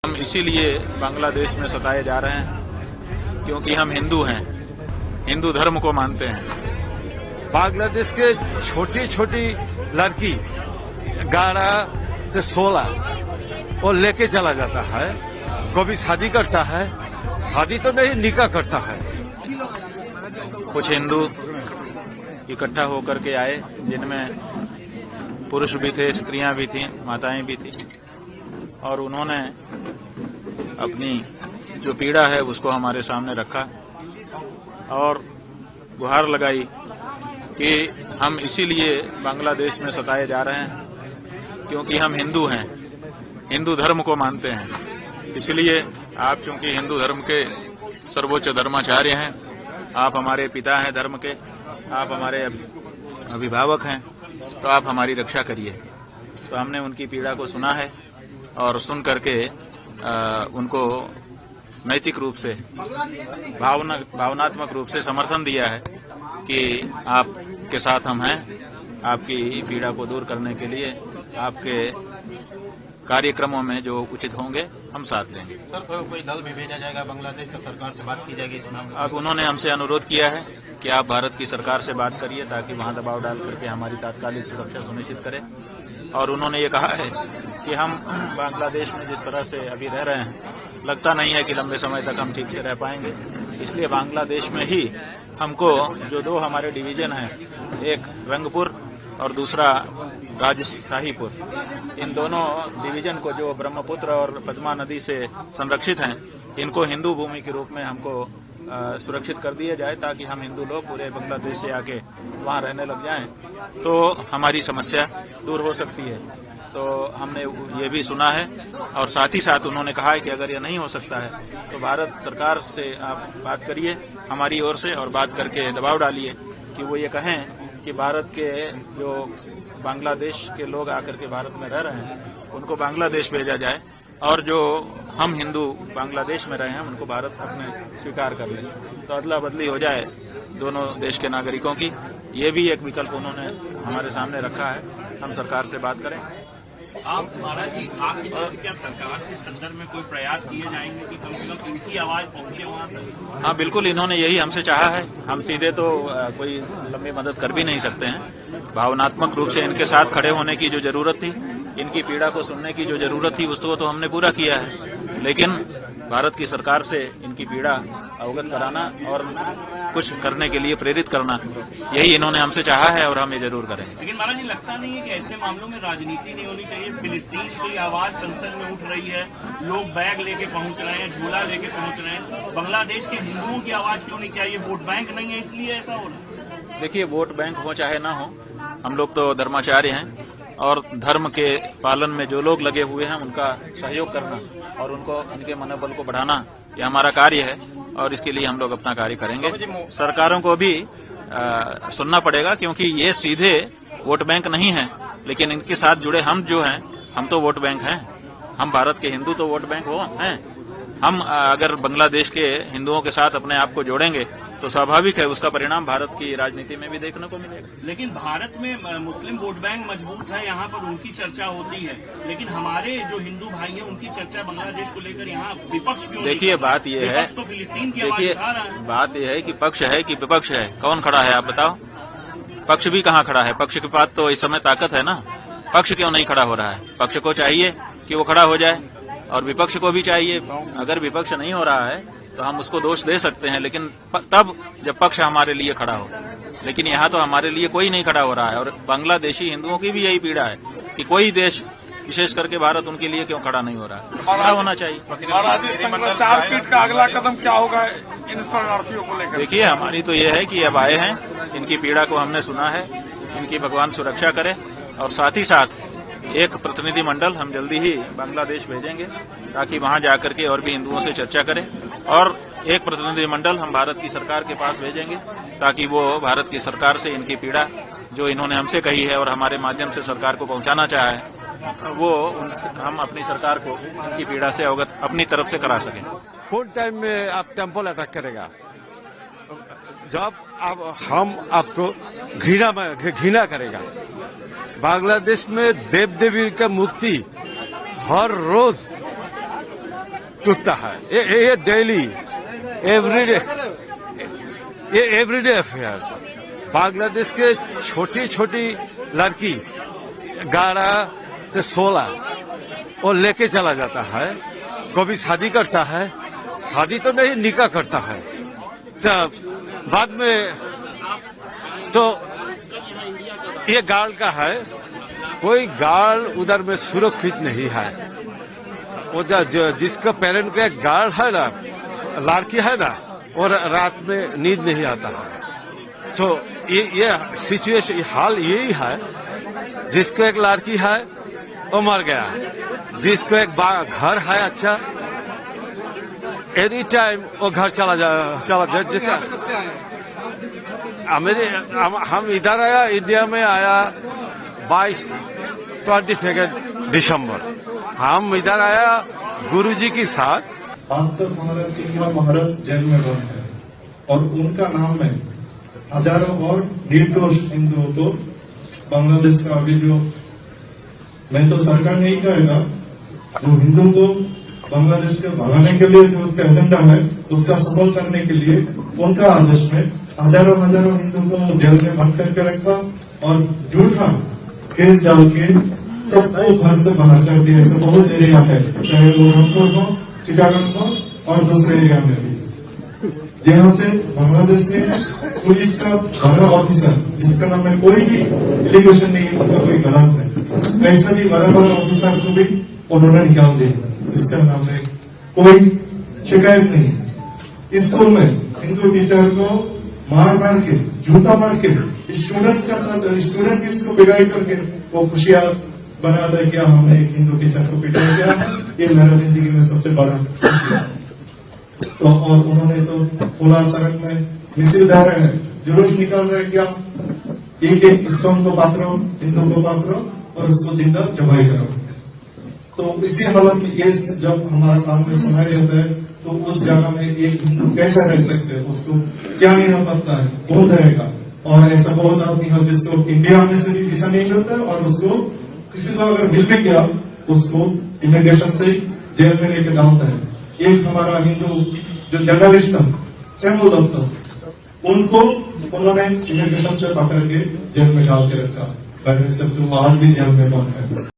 हम इसीलिए बांग्लादेश में सताए जा रहे हैं क्योंकि हम हिंदू हैं, हिंदू धर्म को मानते हैं। बांग्लादेश के छोटी छोटी लड़की 11 से 16 वो लेके चला जाता है, कभी शादी करता है, शादी तो नहीं निकाह करता है। कुछ हिंदू इकट्ठा होकर के आए जिनमें पुरुष भी थे, स्त्रियां भी थीं, माताएं भी थीं, और उन्होंने अपनी जो पीड़ा है उसको हमारे सामने रखा और गुहार लगाई कि हम इसीलिए बांग्लादेश में सताए जा रहे हैं क्योंकि हम हिंदू हैं, हिंदू धर्म को मानते हैं। इसलिए आप चूंकि हिंदू धर्म के सर्वोच्च धर्माचार्य हैं, आप हमारे पिता हैं धर्म के, आप हमारे अभिभावक हैं, तो आप हमारी रक्षा करिए। तो हमने उनकी पीड़ा को सुना है और सुन करके उनको नैतिक रूप से, भावनात्मक रूप से समर्थन दिया है कि आपके साथ हम हैं, आपकी पीड़ा को दूर करने के लिए आपके कार्यक्रमों में जो उचित होंगे हम साथ देंगे। सर, कोई दल भी भेजा जाएगा बांग्लादेश का, सरकार से बात की जाएगी इस मामले में? अब उन्होंने हमसे अनुरोध किया है कि आप भारत की सरकार से बात करिए ताकि वहां दबाव डाल करके हमारी तात्कालिक सुरक्षा सुनिश्चित करें। और उन्होंने ये कहा है कि हम बांग्लादेश में जिस तरह से अभी रह रहे हैं, लगता नहीं है कि लंबे समय तक हम ठीक से रह पाएंगे। इसलिए बांग्लादेश में ही हमको जो दो हमारे डिवीजन हैं, एक रंगपुर और दूसरा राजशाहीपुर, इन दोनों डिवीजन को जो ब्रह्मपुत्र और पद्मा नदी से संरक्षित हैं, इनको हिंदू भूमि के रूप में हमको सुरक्षित कर दिया जाए ताकि हम हिंदू लोग पूरे बांग्लादेश से आके वहां रहने लग जाएं तो हमारी समस्या दूर हो सकती है। तो हमने ये भी सुना है और साथ ही साथ उन्होंने कहा है कि अगर ये नहीं हो सकता है तो भारत सरकार से आप बात करिए हमारी ओर से, और बात करके दबाव डालिए कि वो ये कहें कि भारत के जो बांग्लादेश के लोग आकर के भारत में रह रहे हैं उनको बांग्लादेश भेजा जाए, और जो हम हिंदू बांग्लादेश में रहे हैं उनको भारत अपने स्वीकार कर ले, तो अदला बदली हो जाए दोनों देश के नागरिकों की। ये भी एक विकल्प उन्होंने हमारे सामने रखा है, हम सरकार से बात करें। आप महाराज जी, आपकी तरफ से क्या सरकार से संदर्भ में कोई प्रयास किए जाएंगे कि कम से कम इनकी आवाज पहुंचे वहां तक? हाँ बिल्कुल, इन्होंने यही हमसे चाहा है। हम सीधे तो कोई लंबी मदद कर भी नहीं सकते हैं, भावनात्मक रूप से इनके साथ खड़े होने की जो जरूरत थी, इनकी पीड़ा को सुनने की जो जरूरत थी, उसको तो हमने पूरा किया है। लेकिन भारत की सरकार से इनकी पीड़ा अवगत कराना और कुछ करने के लिए प्रेरित करना, यही इन्होंने हमसे चाहा है और हम ये जरूर करेंगे। लेकिन महाराज जी, लगता नहीं है कि ऐसे मामलों में राजनीति नहीं होनी चाहिए? फिलिस्तीन की आवाज संसद में उठ रही है, लोग बैग लेके पहुंच रहे हैं, झूला लेके पहुंच रहे हैं, बांग्लादेश के हिंदुओं की आवाज क्यों नहीं? क्या ये वोट बैंक नहीं है इसलिए ऐसा हो रहा है? देखिए, वोट बैंक हो चाहे ना हो, हम लोग तो धर्माचार्य हैं और धर्म के पालन में जो लोग लगे हुए हैं उनका सहयोग करना और उनको उनके मनोबल को बढ़ाना, ये हमारा कार्य है और इसके लिए हम लोग अपना कार्य करेंगे। सरकारों को भी सुनना पड़ेगा क्योंकि ये सीधे वोट बैंक नहीं है, लेकिन इनके साथ जुड़े हम जो हैं, हम तो वोट बैंक हैं। हम भारत के हिंदू तो वोट बैंक हो हैं। हम अगर बांग्लादेश के हिंदुओं के साथ अपने आप को जोड़ेंगे तो स्वाभाविक है उसका परिणाम भारत की राजनीति में भी देखने को मिलेगा। लेकिन भारत में मुस्लिम वोट बैंक मजबूत है, यहाँ पर उनकी चर्चा होती है, लेकिन हमारे जो हिंदू भाई हैं उनकी चर्चा बांग्लादेश को लेकर यहाँ विपक्ष क्यों? देखिए, बात यह है, तो फिलिस्तीन की आवाज देखिए उठा रहा है। बात यह है कि पक्ष है कि विपक्ष है, कौन खड़ा है आप बताओ? पक्ष भी कहाँ खड़ा है? पक्ष के पास तो इस समय ताकत है ना, पक्ष क्यों नहीं खड़ा हो रहा है? पक्ष को चाहिए कि वो खड़ा हो जाए और विपक्ष को भी चाहिए। अगर विपक्ष नहीं हो रहा है तो हम उसको दोष दे सकते हैं, लेकिन तब जब पक्ष हमारे लिए खड़ा हो। लेकिन यहाँ तो हमारे लिए कोई नहीं खड़ा हो रहा है और बांग्लादेशी हिंदुओं की भी यही पीड़ा है कि कोई देश, विशेष करके भारत, उनके लिए क्यों खड़ा नहीं हो रहा है। खड़ा होना चाहिए। चार पीठ का अगला कदम क्या होगा इन शरणार्थियों को लेकर? देखिए, हमारी तो ये है कि अब आए हैं, इनकी पीड़ा को हमने सुना है, इनकी भगवान सुरक्षा करे, और साथ ही साथ एक प्रतिनिधि मंडल हम जल्दी ही बांग्लादेश भेजेंगे ताकि वहां जाकर के और भी हिंदुओं से चर्चा करें, और एक प्रतिनिधि मंडल हम भारत की सरकार के पास भेजेंगे ताकि वो भारत की सरकार से इनकी पीड़ा जो इन्होंने हमसे कही है और हमारे माध्यम से सरकार को पहुंचाना चाहा है, वो हम अपनी सरकार को इनकी पीड़ा से अवगत अपनी तरफ से करा सकें। कौन टाइम में आप टेम्पल अटैक करेगा? जब हम आपको घृणा करेगा। बांग्लादेश में देव देवी का मूर्ति हर रोज टूटता है। ये डेली एवरीडे ये एवरीडे अफेयर्स। बांग्लादेश के छोटी छोटी लड़की 11 से 16 वो लेके चला जाता है, कभी शादी करता है, शादी तो नहीं निकाह करता है, तो बाद में तो ये गार्ड का है, कोई गार्ड उधर में सुरक्षित नहीं है। वो जिसका पेरेंट का गार्ड है ना, लड़की है ना, और रात में नींद नहीं आता है। सो ये सिचुएशन हाल यही है। जिसको एक लड़की है वो मर गया, जिसको एक घर है अच्छा, एनी टाइम वो घर चला जा। हम इधर आया, इंडिया में आया 22 दिसंबर। हम इधर आया गुरुजी के साथ। वास्तव हमारा चिन्मय महाराज जेल में बंद है और उनका नाम है हजारों और निर्दोष हिंदुओं को बांग्लादेश का अभी जो, मैं तो सरकार नहीं कहेगा, जो हिंदुओं को बांग्लादेश के भगाने के लिए जो उसका एजेंडा है उसका सफल करने के लिए उनका आदेश में हजारों हिंदुओं को जेल में बंद करके रखा और झूठा केस डाल के सबको घर से बाहर कर दिया। ऐसे बहुत एरिया है, चाहे वो रंगपुर हो, चिटागंग हो और दूसरे एरिया में भी, जहाँ से बांग्लादेश में पुलिस का 12 ऑफिसर, जिसका नाम है, कोई भी एलिगेशन नहीं है, उनका कोई गलत है, ऐसे भी 12 ऑफिसर को भी उन्होंने निकाल दिया, जिसका नाम है, कोई शिकायत नहीं है। इस स्कूल में हिंदू टीचर को मार के, झूठा मार के, स्टूडेंट इसको पिटाई करके वो खुशियां बनाता है क्या हमने एक हिंदू टीचर को पिटाया गया, ये मेरा जिंदगी में सबसे बड़ा। तो और उन्होंने तो खुला सड़क में मिसिल डाल रहे हैं, जुलूस निकाल रहे हैं क्या, एक इस्लाम को पकड़ो, हिंदू को पकड़ो और उसको जिंदा जबाई करो। तो इसी हालत में ये जब हमारा काम में समय रहता है तो उस जगह में एक हिंदू कैसे रह सकते हैं, उसको क्या नहीं पता है, कौन रहेगा। और ऐसा बहुत आदमी है जिसको इंडिया में से भी वीजा नहीं मिलता है और उसको किसी को अगर मिल भी गया उसको इमिग्रेशन से जेल में लेकर डालता है। एक हमारा हिंदू जो जर्नलिस्ट है सैमुअल दत्त, उनको उन्होंने इमिग्रेशन से पकड़ के जेल में डाल के रखा, सबसे वो आज भी जेल में बंद है।